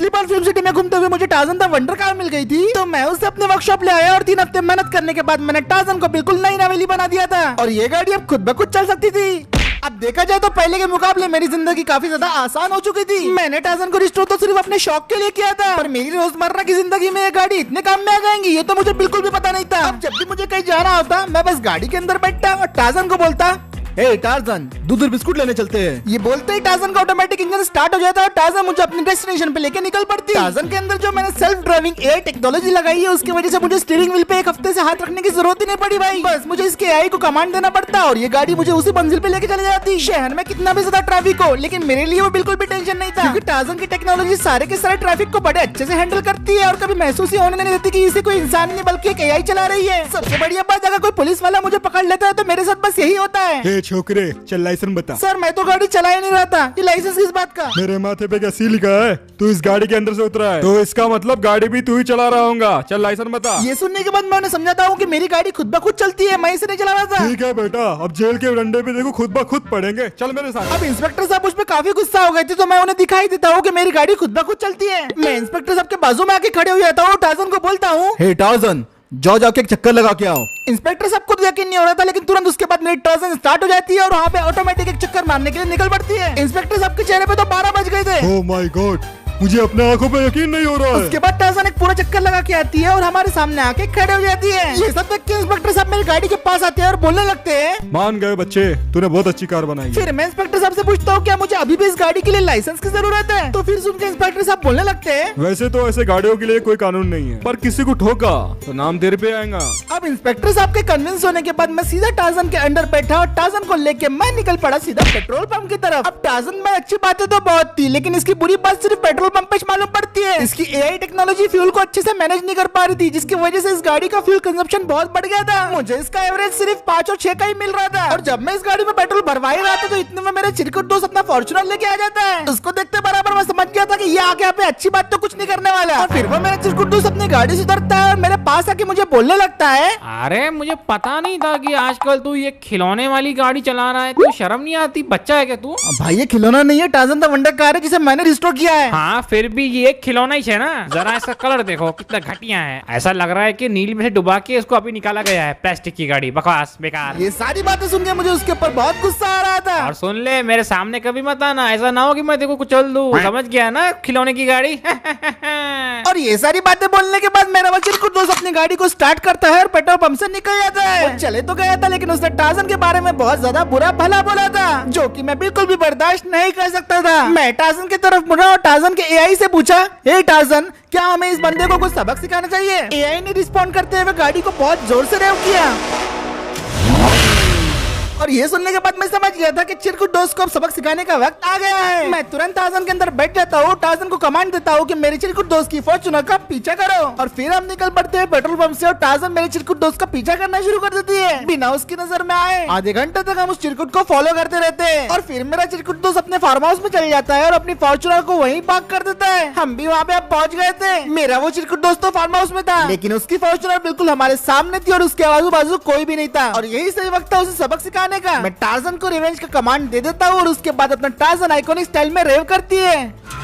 पिछली बार film city में घूमते हुए मुझे टार्जन द वंडर कार मिल गई थी, तो मैं उसे अपने वर्कशॉप ले आया और 3 हफ्ते मेहनत करने के बाद मैंने टार्जन को बिल्कुल नई नवेली बना दिया था और ये गाड़ी अब खुद ब खुद चल सकती थी। अब देखा जाए तो पहले के मुकाबले मेरी जिंदगी काफी ज्यादा आसान हो चुकी थी। मैंने टार्जन को रिस्टोर तो सिर्फ अपने शौक के लिए किया था, पर मेरी रोजमर्रा की जिंदगी में ये गाड़ी इतने काम में आ जाएंगी ये तो मुझे बिल्कुल भी पता नहीं था। अब जब भी मुझे कहीं जाना होता मैं बस गाड़ी के अंदर बैठता और टार्जन को बोलता, हे टार्जन दूध और बिस्कुट लेने चलते हैं। ये बोलते ही टार्जन का ऑटोमेटिक इंजन स्टार्ट हो जाता है और टार्जन मुझे अपने डेस्टिनेशन पे लेके निकल पड़ती। टार्जन के अंदर जो मैंने सेल्फ ड्राइविंग एआई टेक्नोलॉजी लगाई है उसकी वजह से मुझे स्टीयरिंग व्हील पे 1 हफ्ते से हाथ रखने की जरूरत ही नहीं पड़ी भाई। बस मुझे इसके एआई को कमांड देना पड़ता और ये गाड़ी मुझे उसी मंजिल पे लेके चले जाती। शहर में कितना भी ज्यादा ट्रैफिक हो, लेकिन मेरे लिए वो बिल्कुल भी टेंशन नहीं था, क्योंकि टार्जन की टेक्नोलॉजी सारे के सारे ट्रैफिक को बड़े अच्छे से हैंडल करती है और कभी महसूस ही होने नहीं देती कि इसे कोई इंसान नहीं बल्कि एक एआई चला रही है। सबसे बढ़िया बात, अगर कोई पुलिस वाला मुझे पकड़ लेता है तो मेरे साथ बस यही होता है, छोकरे चल लाइसेंस बता। सर मैं तो गाड़ी चला ही नहीं रहा था, ये लाइसेंस किस बात का? मेरे माथे पे क्या सी लिखा है? तू इस गाड़ी के अंदर से उतरा है तो इसका मतलब गाड़ी भी तू ही चला रहा होगा। चल लाइसेंस बता। ये सुनने के बाद मैं उन्हें समझाता हूँ कि मेरी गाड़ी खुद ब खुद चलती है, मैं इसे नहीं चला रहा था। ठीक है बेटा, अब जेल के डंडे पे देखो खुद ब खुद पड़ेंगे, चल मेरे साथ। अब इंस्पेक्टर साहब मुझ पे काफी गुस्सा हो गए थे, तो मैं उन्हें दिखाई देता हूँ कि मेरी गाड़ी खुद ब खुद चलती है। मैं इंस्पेक्टर साहब के बाजू में आके खड़े हो जाता हूँ, टार्जन को बोलता हूँ, हे टार्जन जाओ जाके एक चक्कर लगा के आओ। इंस्पेक्टर साहब खुद यकीन नहीं हो रहा था, लेकिन तुरंत उसके बाद मेरी टार्जन स्टार्ट हो जाती है और वहाँ पे ऑटोमेटिक एक चक्कर मारने के लिए निकल पड़ती है। इंस्पेक्टर साहब के चेहरे पे तो 12 बज गए थे। ओह माय गॉड, मुझे अपने आंखों पे यकीन नहीं हो रहा है। उसके बाद टार्जन एक पूरा चक्कर लगा के आती है और हमारे सामने आके खड़े हो जाती है। ये सब देख के इंस्पेक्टर साहब मेरी गाड़ी के पास आते हैं और बोलने लगते हैं, मान गए बच्चे, तूने बहुत अच्छी कार बनाई। फिर मैं इंस्पेक्टर साहब से पूछता हूँ क्या मुझे अभी भी इस गाड़ी के लिए लाइसेंस की जरूरत है? तो फिर सुन के इंस्पेक्टर साहब बोलने लगते हैं, वैसे तो ऐसे गाड़ियों के लिए कोई कानून नहीं है, पर किसी को ठोका तो नाम तेरे पे आएगा। अब इंस्पेक्टर साहब के कन्विंस होने के बाद मैं सीधा टार्जन के अंदर बैठा और टार्जन को लेके मैं निकल पड़ा सीधा पेट्रोल पंप की तरफ। अब टार्जन में अच्छी बातें तो बहुत थी, लेकिन इसकी बुरी बात सिर्फ पेट्रोल पंप पे मालूम पड़ती है। इसकी एआई टेक्नोलॉजी फ्यूल को अच्छे से मैनेज नहीं कर पा रही थी, जिसकी वजह से इस गाड़ी का फ्यूल कंजप्शन बहुत बढ़ गया था। मुझे इसका एवरेज सिर्फ 5 और 6 का ही मिल रहा था, और जब मैं इस गाड़ी में पेट्रोल भरवा ही रहा था तो इतने में मेरे चिरकुट दोस्त अपना फॉर्च्यूनर लेके आ जाता है। उसको देखते बराबर मैं समझ गया था कि ये आगे यहाँ पे अच्छी बात तो कुछ नहीं करने वाला, और फिर वो मेरा चिरकुट दोस्त अपनी गाड़ी सुधरता है और मेरे पास आके मुझे बोलने लगता है, अरे मुझे पता नहीं था कि आजकल तू ये खिलौने वाली गाड़ी चला रहा है, तू शर्म नहीं आती? बच्चा है क्या तू? भाई ये खिलौना नहीं है, टार्जन द वंडर कार है जिसे मैंने रिस्टोर किया है। हाँ फिर भी ये एक खिलौना ही है ना। जरा इसका कलर देखो कितना घटिया है, ऐसा लग रहा है कि नील में से डुबा के इसको अभी निकाला गया है। प्लास्टिक की गाड़ी, बकवास, बेकार। ये सारी बातें सुन के मुझे उसके ऊपर बहुत गुस्सा आ रहा था। और सुन ले, मेरे सामने कभी मत आना, ऐसा ना हो कि मैं देखो कुचल दूं, समझ गया ना? खिलौने की गाड़ी। और ये सारी बातें बोलने के बाद मेरा चिरकुट दोस्त अपनी गाड़ी को स्टार्ट करता है और पेट्रोल पंप से निकल जाता है। वो चले तो गया था, लेकिन उसने टार्जन के बारे में बहुत ज्यादा बुरा भला बोला था, जो कि मैं बिल्कुल भी बर्दाश्त नहीं कर सकता था। मैं टार्जन की तरफ मुड़ा और टार्जन के एआई से पूछा, हे टार्जन क्या हमें इस बंदे को कुछ सबक सिखाना चाहिए? एआई ने रिस्पॉन्ड करते हुए गाड़ी को बहुत जोर से रेव किया, और ये सुनने के बाद मैं समझ गया था कि चिरकुट दोस्त को अब सबक सिखाने का वक्त आ गया है। मैं तुरंत टार्जन के अंदर बैठ जाता हूँ, टार्जन को कमांड देता हूँ कि मेरे चिरकुट दोस्त की फॉर्च्यूनर का पीछा करो, और फिर हम निकल पड़ते हैं पेट्रोल पंप से और टार्जन मेरे चिरकुट दोस्त का पीछा करना शुरू कर देती है बिना उसकी नजर में आए। आधे घंटे तक हम उस चिरकुट को फॉलो करते रहते हैं, और फिर मेरा चिरकुट दोस्त अपने फार्म हाउस में चले जाता है और अपनी फॉर्च्यूनर को वहीं पार्क कर देता है। हम भी वहाँ पे अब पहुँच गए थे। मेरा वो चिरकुट दोस्त तो फार्म हाउस में था, लेकिन उसकी फॉर्च्यूनर बिल्कुल हमारे सामने थी और उसके आजू बाजू कोई भी नहीं था, और यही सही वक्त था उसे सबक सिखाने का। मैं टार्जन को रिवेंज का कमांड दे देता हूँ और उसके बाद अपना टार्जन आइकॉनिक स्टाइल में रेव करती है।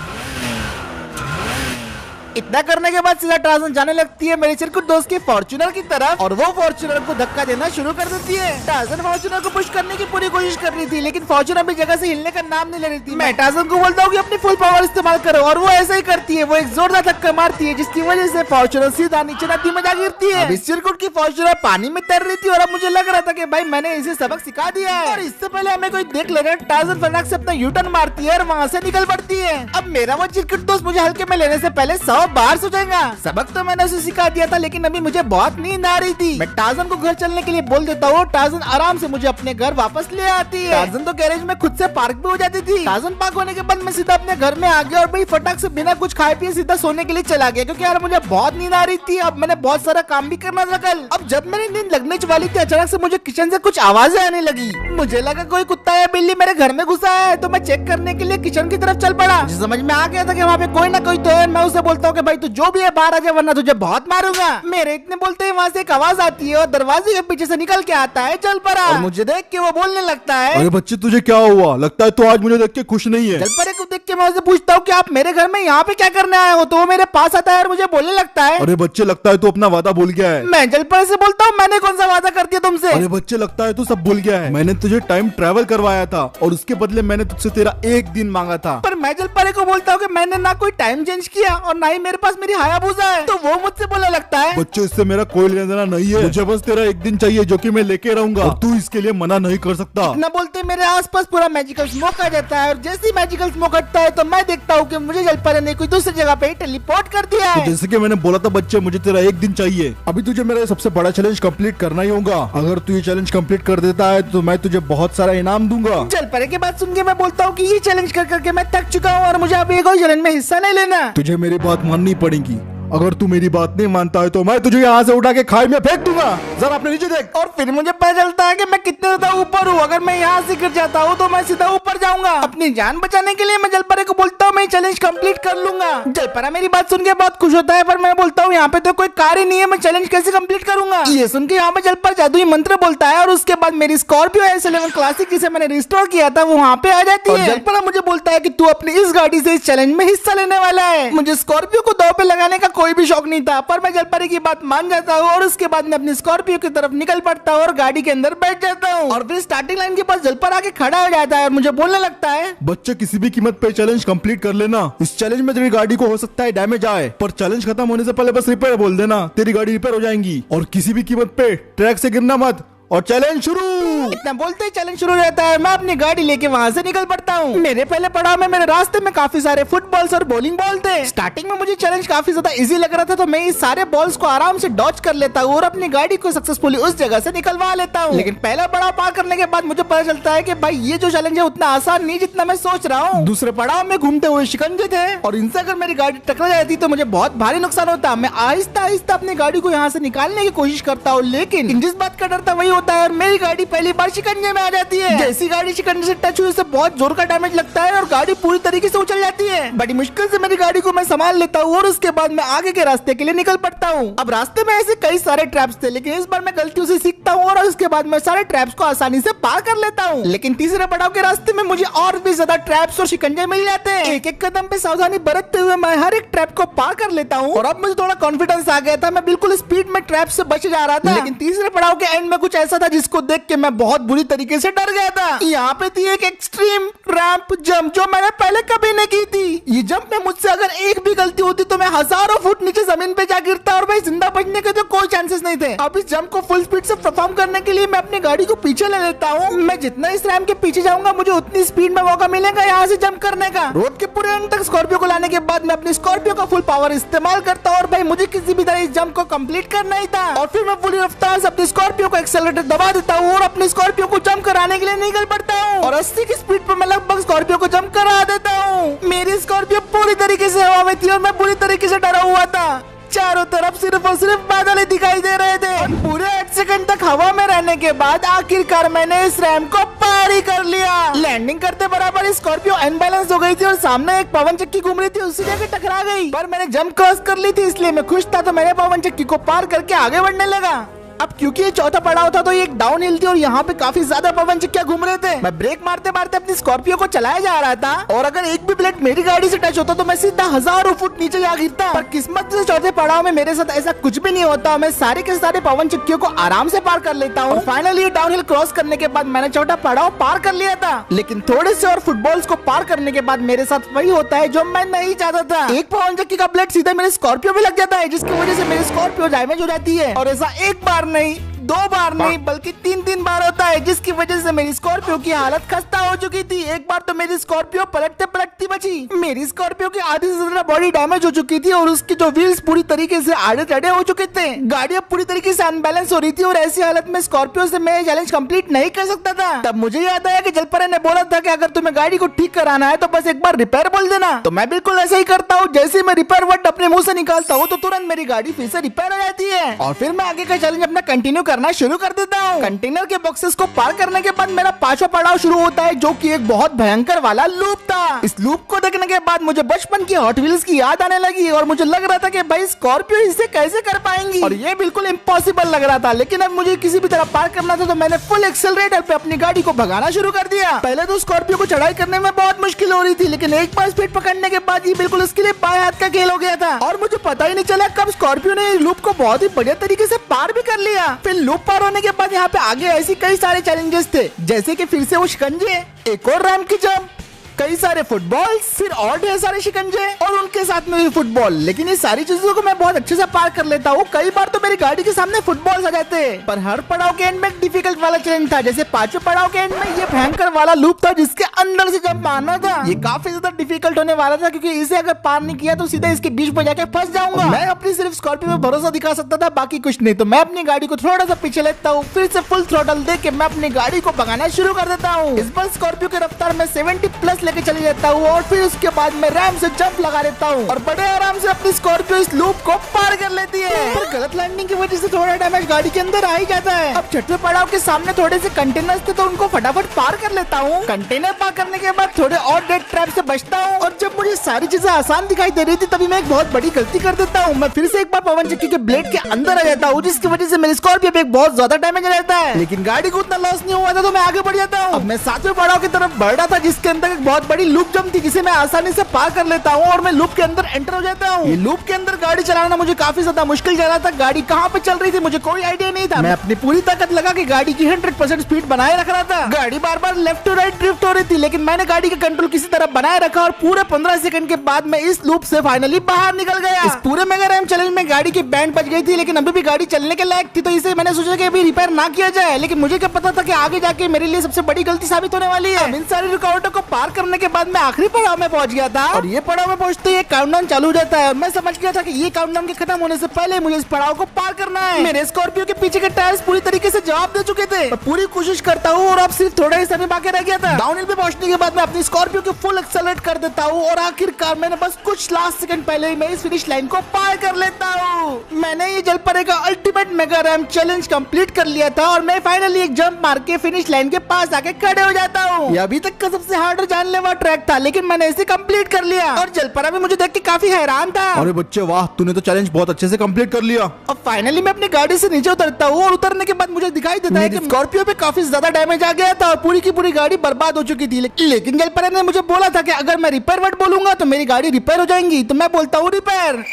इतना करने के बाद सीधा टार्जन जाने लगती है मेरे चिरकुट दोस्त के फॉर्च्यूनर की तरफ, और वो फॉर्च्यूनर को धक्का देना शुरू कर देती है। टार्जन फॉर्च्यूनर को पुश करने की पूरी कोशिश कर रही थी, लेकिन फॉर्च्यूनर भी जगह से हिलने का नाम नहीं ले रही थी। मैं टार्जन को बोलता हूँ कि अपनी फुल पावर इस्तेमाल करो, और वो ऐसा ही करती है। वो एक जोरदार धक्का मारती है, जिसकी वजह से फॉर्च्यूनर सीधा नीचे नदी में जा गिरती है। अब इस चिरकुट की फॉर्च्यूनर पानी में तैर रही थी, और अब मुझे लग रहा था कि भाई मैंने इसे सबक सिखा दिया है, और इससे पहले हमें कोई देख लेगा टार्जन फटाक से अपना यूटर्न मारती है और वहाँ से निकल पड़ती है। अब मेरा वो चिरकुट दोस्त मुझे हल्के में लेने से पहले 100 बार सोचेगा। सबक तो मैंने उसे सिखा दिया था, लेकिन अभी मुझे बहुत नींद आ रही थी। मैं टार्जन को घर चलने के लिए बोल देता हूँ, टार्जन आराम से मुझे अपने घर वापस ले आती है। टार्जन तो गैरेज में खुद से पार्क भी हो जाती थी। टार्जन पार्क होने के बाद मैं सीधा अपने घर में आ गया और भाई फटाक से बिना कुछ खाए पिए सीधा सोने के लिए चला गया, क्योंकि यार मुझे बहुत नींद आ रही थी। अब मैंने बहुत सारा काम भी करना था कल। अब जब मेरी नींद लगने वाली थी, अचानक से मुझे किचन से कुछ आवाजें आने लगी। मुझे लगा कोई कुत्ता या बिल्ली मेरे घर में घुसा है, तो मैं चेक करने के लिए किचन की तरफ चल पड़ा। समझ में आ गया था कि वहाँ पे कोई ना कोई तो है। मैं उसे बोलता हूँ कि भाई तू जो भी है बाहर आ जा वरना तुझे बहुत मारूंगा। मेरे इतने बोलते ही वहाँ से एक आवाज आती है और दरवाजे के पीछे से निकल के आता है जलपरा और मुझे देख के वो बोलने लगता है, अरे बच्चे तुझे क्या हुआ? लगता है तो आज मुझे देख के खुश नहीं है। जलपरे को देख के मैं उसे पूछता हूँ कि आप मेरे घर में यहाँ पे क्या करने आए हो? तो वो मेरे पास आता है और मुझे बोलने लगता है, अरे बच्चे लगता है तू अपना वादा भूल गया है। मैं जलपरे से बोलता हूँ मैंने कौन सा वादा कर दिया तुमसे? अरे बच्चे लगता है तू सब भूल गया है। मैंने तुझे टाइम ट्रैवल करवाया था और उसके बदले मैंने तुझसे तेरा एक दिन मांगा था। पर मैं जलपरे को बोलता हूँ कि मैंने ना कोई टाइम चेंज किया और ना ही मेरे पास मेरी हायाबुसा है। तो वो मुझसे बोलने लगता है, बच्चे इससे मेरा कोई लेना देना नहीं है, मुझे बस तेरा एक दिन चाहिए जो कि मैं लेके रहूंगा और तू इसके लिए मना नहीं कर सकता। न बोलते मेरे आसपास पूरा मैजिकल स्मोक आ जाता है और जैसे ही मैजिकल स्मोक हटता है तो मैं देखता हूँ कि मुझे जलपरे ने कोई दूसरी जगह पे टेलीपोर्ट कर दिया तो है। जैसे कि मैंने बोला था बच्चे मुझे तेरा एक दिन चाहिए। अभी तुझे मेरा सबसे बड़ा चैलेंज कंप्लीट करना ही होगा। अगर तू ये चैलेंज कंप्लीट कर देता है तो मैं तुझे बहुत सारा इनाम दूंगा। जलपरे की बात सुन के मैं बोलता हूँ कि ये चैलेंज कर करके मैं थक चुका हूँ और मुझे अब एक और चैलेंज में हिस्सा नहीं लेना। तुझे मेरी बात माननी पड़ेगी। अगर तू मेरी बात नहीं मानता है तो मैं तुझे यहाँ से उठा के खाई में फेंक दूंगा। जरा अपने नीचे देख। और फिर मुझे पता चलता है कि मैं कितने ज्यादा ऊपर हूँ। अगर मैं यहाँ से गिर जाता हूँ तो मैं सीधा ऊपर जाऊंगा। अपनी जान बचाने के लिए मैं जलपरे को बोलता हूँ मैं चैलेंज कंप्लीट कर लूंगा। जलपरा मेरी बात सुन के बहुत खुश होता है पर मैं बोलता हूँ यहाँ पे तो कोई कार ही नहीं है, मैं चैलेंज कैसे कंप्लीट करूंगा? ये सुन के यहाँ पे जलपरा जादुई मंत्र बोलता है और उसके बाद मेरी स्कॉर्पियो S11 क्लासिक जिसे मैंने रिस्टोर किया था वो वहाँ पे आ जाती है। जलपरा मुझे बोलता है कि तू अपनी इस गाड़ी से इस चैलेंज में हिस्सा लेने वाला है। मुझे स्कॉर्पियो को दांव पे लगाने का कोई भी शौक नहीं था पर मैं जलपरे की बात मान जाता हूँ और उसके बाद मैं अपनी स्कॉर्पियो की तरफ निकल पड़ता हूँ और गाड़ी के अंदर बैठ जाता हूँ। और फिर स्टार्टिंग लाइन के पास जलपरा आके खड़ा हो जाता है और मुझे बोलने लगता है, बच्चे किसी भी कीमत पे चैलेंज कंप्लीट कर लेना। इस चैलेंज में तेरी गाड़ी को हो सकता है डैमेज आए पर चैलेंज खत्म होने से पहले बस रिपेयर बोल देना, तेरी गाड़ी रिपेयर हो जाएगी। और किसी भी कीमत पे ट्रैक से गिरना मत और चैलेंज शुरू। इतना बोलते ही चैलेंज शुरू रहता है। मैं अपनी गाड़ी लेके वहाँ से निकल पड़ता हूँ। मेरे पहले पड़ाव में मेरे रास्ते में काफी सारे फुटबॉल्स और बॉलिंग बॉल थे। स्टार्टिंग में मुझे चैलेंज काफी ज्यादा इजी लग रहा था तो मैं इस सारे बॉल्स को आराम से डॉच कर लेता हूँ और अपनी गाड़ी को सक्सेसफुली उस जगह से निकलवा लेता हूँ। लेकिन पहला पड़ाव पार करने के बाद मुझे पता चलता है कि भाई ये जो चैलेंज है उतना आसान नहीं जितना मैं सोच रहा हूँ। दूसरे पड़ाव में घूमते हुए शिकंजे थे और इनसे अगर मेरी गाड़ी टकरा जाती तो मुझे बहुत भारी नुकसान होता। मैं आहिस्ता आहिस्ता अपनी गाड़ी को यहाँ से निकालने की कोशिश करता हूँ लेकिन जिस बात का डर था वही होता है और मेरी गाड़ी पहली बार शिकंजे में आ जाती है। जैसी गाड़ी शिकंजे से टच हुई उससे बहुत जोर का डैमेज लगता है और गाड़ी पूरी तरीके से उछल जाती है। बड़ी मुश्किल से मेरी गाड़ी को मैं संभाल लेता हूँ और उसके बाद मैं आगे के रास्ते के लिए निकल पड़ता हूँ। अब रास्ते में ऐसे कई सारे ट्रैप्स थे लेकिन इस बार मैं गलतियों से सीखता हूँ और उसके बाद मैं सारे ट्रैप्स को आसानी से पार कर लेता हूँ। लेकिन तीसरे पड़ाव के रास्ते में मुझे और भी ज्यादा ट्रैप्स और शिकंजे मिल जाते हैं। एक एक कदम पे सावधानी बरतते हुए मैं हर एक ट्रैप को पार कर लेता हूँ और अब मुझे थोड़ा कॉन्फिडेंस आ गया था। मैं बिल्कुल स्पीड में ट्रैप से बच जा रहा था लेकिन तीसरे पड़ाव के एंड में कुछ ऐसा था जिसको देख के मैं बहुत बुरी तरीके से डर गया था। यहाँ पे थी एक एक्सट्रीम रैंप जंप जो मैंने पहले कभी नहीं की थी। ये जंप में मुझसे अगर एक भी गलती होती तो मैं हजारों फुट नीचे जमीन पे जा गिरता और भाई जिंदा बचने के तो कोई चांसेस नहीं थे। अब इस जंप को फुल स्पीड से परफॉर्म करने के लिए मैं अपनी गाड़ी को पीछे ले लेता हूँ। मैं जितना इस रैंप के पीछे जाऊंगा मुझे उतनी स्पीड में मौका मिलेगा यहाँ से जंप करने का। रोड के पूरे एंड तक स्कॉर्पियो को लाने के बाद मैं अपनी स्कॉर्पियो का फुल पावर इस्तेमाल करता हूँ और भाई मुझे किसी भी तरह इस जंप को कंप्लीट करना ही था। और फिर मैं पूरी रफ्तार से अपनी स्कॉर्पियो को एक्सेलरेटर दबा देता हूँ और अपनी स्कॉर्पियो को जंप कराने के लिए निकल पड़ता हूँ और 80 की स्पीड पर मैं लगभग स्कॉर्पियो को जंप करा देता हूँ। मेरी स्कॉर्पियो पूरी तरीके से हवा में थी और मैं पूरी तरीके से डरा हुआ था। चारों तरफ सिर्फ और सिर्फ बादल ही दिखाई दे रहे थे और पूरे 8 सेकंड तक हवा में रहने के बाद आखिरकार मैंने इस रैंप को पार ही कर लिया। लैंडिंग करते बराबर स्कॉर्पियो अनबैलेंस हो गई थी और सामने एक पवन चक्की घूम रही थी उसी जगह टकरा गई। पर मैंने जंप क्रॉस कर ली थी इसलिए मैं खुश था तो मैंने पवन चक्की को पार करके आगे बढ़ने लगा। अब क्योंकि ये चौथा पड़ाव था तो ये एक डाउन हिल थी और यहाँ पे काफी ज्यादा पवन चक्कियां घूम रहे थे। मैं ब्रेक मारते मारते अपनी स्कॉर्पियो को चलाया जा रहा था और अगर एक भी ब्लेड मेरी गाड़ी से टच होता तो मैं सीधा हजारों फुट नीचे जा गिरता। पर किस्मत से चौथे पड़ाव में मेरे साथ ऐसा कुछ भी नहीं होता। मैं सारे के सारे पवन चक्कियों को आराम से पार कर लेता हूँ। फाइनली डाउन हिल क्रॉस करने के बाद मैंने चौथा पड़ाव पार कर लिया था। लेकिन थोड़े से और फुटबॉल्स को पार करने के बाद मेरे साथ वही होता है जो मैं नहीं चाहता था। एक पवन चक्की का ब्लेड सीधे मेरे स्कॉर्पियो में लग जाता है जिसकी वजह से मेरी स्कॉर्पियो डैमेज हो जाती है और ऐसा एक बार नहीं 2 बार नहीं बल्कि 3 बार होता है जिसकी वजह से मेरी स्कॉर्पियो की हालत खस्ता हो चुकी थी। एक बार तो मेरी स्कॉर्पियो पलटते पलटती बची। मेरी स्कॉर्पियो की आधी से ज्यादा बॉडी डैमेज हो चुकी थी और उसकी जो व्हील्स पूरी तरीके से आड़े टेढ़े हो चुके थे। गाड़ी अब पूरी तरीके से अनबैलेंस हो रही थी और ऐसी हालत में स्कॉर्पियो से मैं चैलेंज कंप्लीट नहीं कर सकता था। तब मुझे याद आया कि जलपरे ने बोला था कि अगर तुम्हें गाड़ी को ठीक कराना है तो बस एक बार रिपेयर बोल देना। तो मैं बिल्कुल ऐसा ही करता हूँ। जैसे मैं रिपेयर वर्ड अपने मुंह से निकालता हूँ तो तुरंत मेरी गाड़ी फिर से रिपेयर हो जाती है और फिर मैं आगे का चैलेंज अपना कंटिन्यू करना करना शुरू कर देता हूँ। कंटेनर के बॉक्सेस को पार करने के बाद मेरा 5वां पड़ाव शुरू होता है, जो कि एक बहुत भयंकर वाला लूप था। इस लूप को देखने के बाद मुझे बचपन की हॉट व्हील्स की याद आने लगी और मुझे लग रहा था कि भाई स्कॉर्पियो इसे कैसे कर पाएंगी, और ये बिल्कुल इम्पॉसिबल लग रहा था। लेकिन अब मुझे किसी भी तरह पार करना था, तो मैंने फुल एक्सेलरेटर पे अपनी गाड़ी को भगाना शुरू कर दिया। पहले तो स्कॉर्पियो को चढ़ाई करने में बहुत मुश्किल हो रही थी, लेकिन एक बार स्पीड पकड़ने के बाद ये बिल्कुल उसके लिए बाएं हाथ का खेल हो गया था और मुझे पता ही नहीं चला कब स्कॉर्पियो ने लूप को बहुत ही बढ़िया तरीके से पार भी कर लिया। फिर लूप पार होने के बाद यहाँ पे आगे ऐसी कई सारे चैलेंजेस थे, जैसे कि फिर से वो शिकंजे, एक और रैम की जंप, कई सारे फुटबॉल्स, फिर और ढेर सारे शिकंजे और उनके साथ में भी फुटबॉल। लेकिन ये सारी चीजों को मैं बहुत अच्छे से पार कर लेता हूँ। कई बार तो मेरी गाड़ी के सामने फुटबॉल आ जाते हैं, पर हर पड़ाव के एंड में एक डिफिकल्ट वाला चैलेंज था। जैसे 5वें पड़ाव के एंड में ये भयंकर वाला लूप था, जिसके अंदर से जंप मारना था। ये काफी ज्यादा डिफिकल्ट होने वाला था, क्योंकि इसे अगर पार नहीं किया तो सीधा इसके बीच में जाके फंस जाऊंगा। मैं अपनी सिर्फ स्कॉर्पियो में भरोसा दिखा सकता था, बाकी कुछ नहीं। तो मैं अपनी गाड़ी को थोड़ा सा पीछे लेता हूँ, फिर से फुल थ्रोटल दे के मैं अपनी गाड़ी को भगाना शुरू कर देता हूँ। इस बार स्कॉर्पियो की रफ्तार में 70+ लेके चले जाता हूँ और फिर उसके बाद मैं रैम से जंप लगा देता हूँ और बड़े आराम से अपनी स्कॉर्पियो इस लूप को पार कर लेती है। पर गलत लैंडिंग की वजह से थोड़ा डैमेज गाड़ी के अंदर आ ही जाता है। अब 6वें पड़ाव के सामने थोड़े से कंटेनर्स थे, तो उनको फटाफट पार कर लेता हूँ। कंटेनर पार करने के बाद थोड़े और डेड ट्रैप से बचता हूँ, और जब मुझे सारी चीजें आसान दिखाई दे रही थी, तभी मैं एक बहुत बड़ी गलती कर देता हूँ। मैं फिर से एक बार पवन चक्की के ब्लेड के अंदर आ जाता हूँ, जिसकी वजह से मेरी स्कॉर्पियो पे बहुत ज्यादा डैमेज आ जाता है। लेकिन गाड़ी को उतना लॉस नहीं हुआ था, तो मैं आगे बढ़ जाता हूँ। अब मैं 7वें पड़ाव की तरफ बढ़ रहा था, जिसके अंदर एक बहुत बड़ी लूप जंप थी, जिसे मैं आसानी से पार कर लेता हूँ और मैं लूप के अंदर एंटर हो जाता हूँ। ये लूप के अंदर गाड़ी चलाना मुझे काफी ज्यादा मुश्किल जा रहा था। गाड़ी कहाँ पे चल रही थी मुझे कोई आइडिया नहीं था। मैं अपनी पूरी ताकत लगा के गाड़ी की 100% स्पीड बनाए रख रहा था। गाड़ी बार बार लेफ्ट टू राइट ड्रिफ्ट हो रही थी, लेकिन मैंने गाड़ी का कंट्रोल किसी तरह बनाए रखा और पूरे 15 सेकंड के बाद मैं इस लूप से फाइनली बाहर निकल गया। इस पूरे मेगा रैम चैलेंज में गाड़ी की बैंड बच गई थी, लेकिन अभी भी गाड़ी चलने के लायक थी, तो इसे मैंने सोचा कि अभी रिपेयर ना किया जाए। लेकिन मुझे क्या पता था कि आगे जाके मेरे लिए सबसे बड़ी गलती साबित होने वाली है। इन सारी रुकावटों को पार करने के बाद मैं आखिरी पड़ाव में पहुंच गया था, और ये पड़ाव में पहुंचते ही काउंटडाउन चालू हो जाता है। मैं समझ गया था कि ये काउंटडाउन के खत्म होने से पहले मुझे इस पड़ाव को पार करना है। मेरे स्कॉर्पियो के पीछे के टायर्स पूरी तरीके से जवाब दे चुके थे। मैं पूरी कोशिश करता हूँ और अब सिर्फ थोड़ा ही समय बाकी रह गया था। डाउनहिल पे पहुंचने के बाद मैं अपनी स्कॉर्पियो को फुल एक्सेलरेट कर देता हूँ और आखिरकार मैंने बस कुछ लास्ट सेकंड पहले ही मैं इस फिनिश लाइन को पार कर लेता हूँ। मैंने ये जलपरे का ultimate mega RAM challenge complete कर लिया था और मैं फाइनली एक जंप मार के फिनिश लाइन के पास आके खड़े हो जाता हूँ। ये अभी तक का सबसे हार्ड और जानलेवा ट्रैक था, लेकिन मैंने इसे कंप्लीट कर लिया और जलपरा भी मुझे देख के काफी हैरान था। अरे बच्चे वाह, तूने तो चैलेंज बहुत अच्छे से कंप्लीट कर लिया। अब फाइनली मैं अपनी गाड़ी से नीचे उतरता हूँ और उतरने के बाद मुझे दिखाई देता है कि स्कॉर्पियो पे काफी ज्यादा डैमेज आ गया था और पूरी की पूरी गाड़ी बर्बाद हो चुकी थी। लेकिन जलपरा ने मुझे बोला था कि अगर मैं रिपेयर वर्ड बोलूंगा तो मेरी गाड़ी रिपेयर हो जाएंगी, तो मैं बोलता हूँ रिपेयर।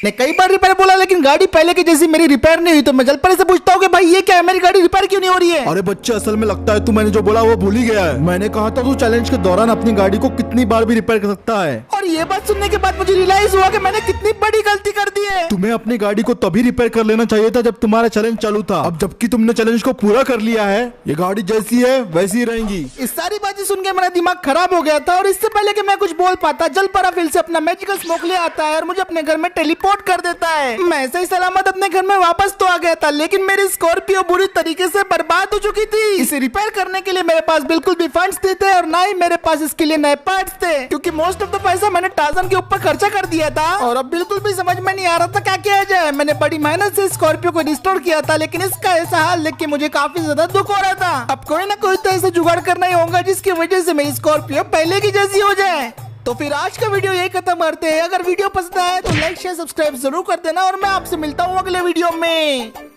ने कई बार रिपेयर बोला, लेकिन गाड़ी पहले की जैसी मेरी रिपेयर नहीं हुई। तो मैं जलपरे से पूछता हूँ कि भाई ये क्या है, मेरी गाड़ी रिपेयर क्यों नहीं हो रही है? अरे बच्चे, असल में लगता है तू मैंने जो बोला वो भूल ही गया है। मैंने कहा था तू चैलेंज के दौरान अपनी गाड़ी को कितनी बार भी रिपेयर कर सकता है। और ये बात सुनने के बाद मुझे रियलाइज हुआ कि मैंने कितनी बड़ी गलती कर दी है। तुम्हें अपनी गाड़ी को तभी रिपेयर कर लेना चाहिए था जब तुम्हारा चैलेंज चालू था। अब जबकि तुमने चैलेंज को पूरा कर लिया है, ये गाड़ी जैसी है वैसी ही रहेंगी। इस सारी बातें सुन के मेरा दिमाग खराब हो गया था और इससे पहले कि मैं कुछ बोल पाता, जलपरा फिर से अपना मैजिकल स्मोक ले आता है और मुझे अपने घर में टेलीपोर्ट कर देता है। मैं सही सलामत अपने घर में वापस तो आ गया था, लेकिन मेरी स्कॉर्पियो बुरी तरीके से बर्बाद हो चुकी थी। इसे रिपेयर करने के लिए मेरे पास बिल्कुल भी फंड्स नहीं थे और ना ही मेरे पास इसके लिए नए पार्ट्स थे, क्योंकि मोस्ट ऑफ द पैसा मैंने टार्जन के ऊपर खर्चा कर दिया था और अब बिल्कुल भी समझ में नहीं आ रहा था क्या किया जाए। मैंने बड़ी मेहनत से स्कॉर्पियो को रिस्टोर किया था, लेकिन इसका ऐसा हाल देख के मुझे काफी ज्यादा दुख हो रहा था। अब कोई ना कोई तो ऐसा जुगाड़ करना ही होगा जिसकी वजह से मेरी स्कॉर्पियो पहले की जैसी हो जाए। तो फिर आज का वीडियो यही खत्म करते हैं। अगर वीडियो पसंद आए तो लाइक शेयर सब्सक्राइब जरूर कर देना और मैं आपसे मिलता हूँ अगले वीडियो में।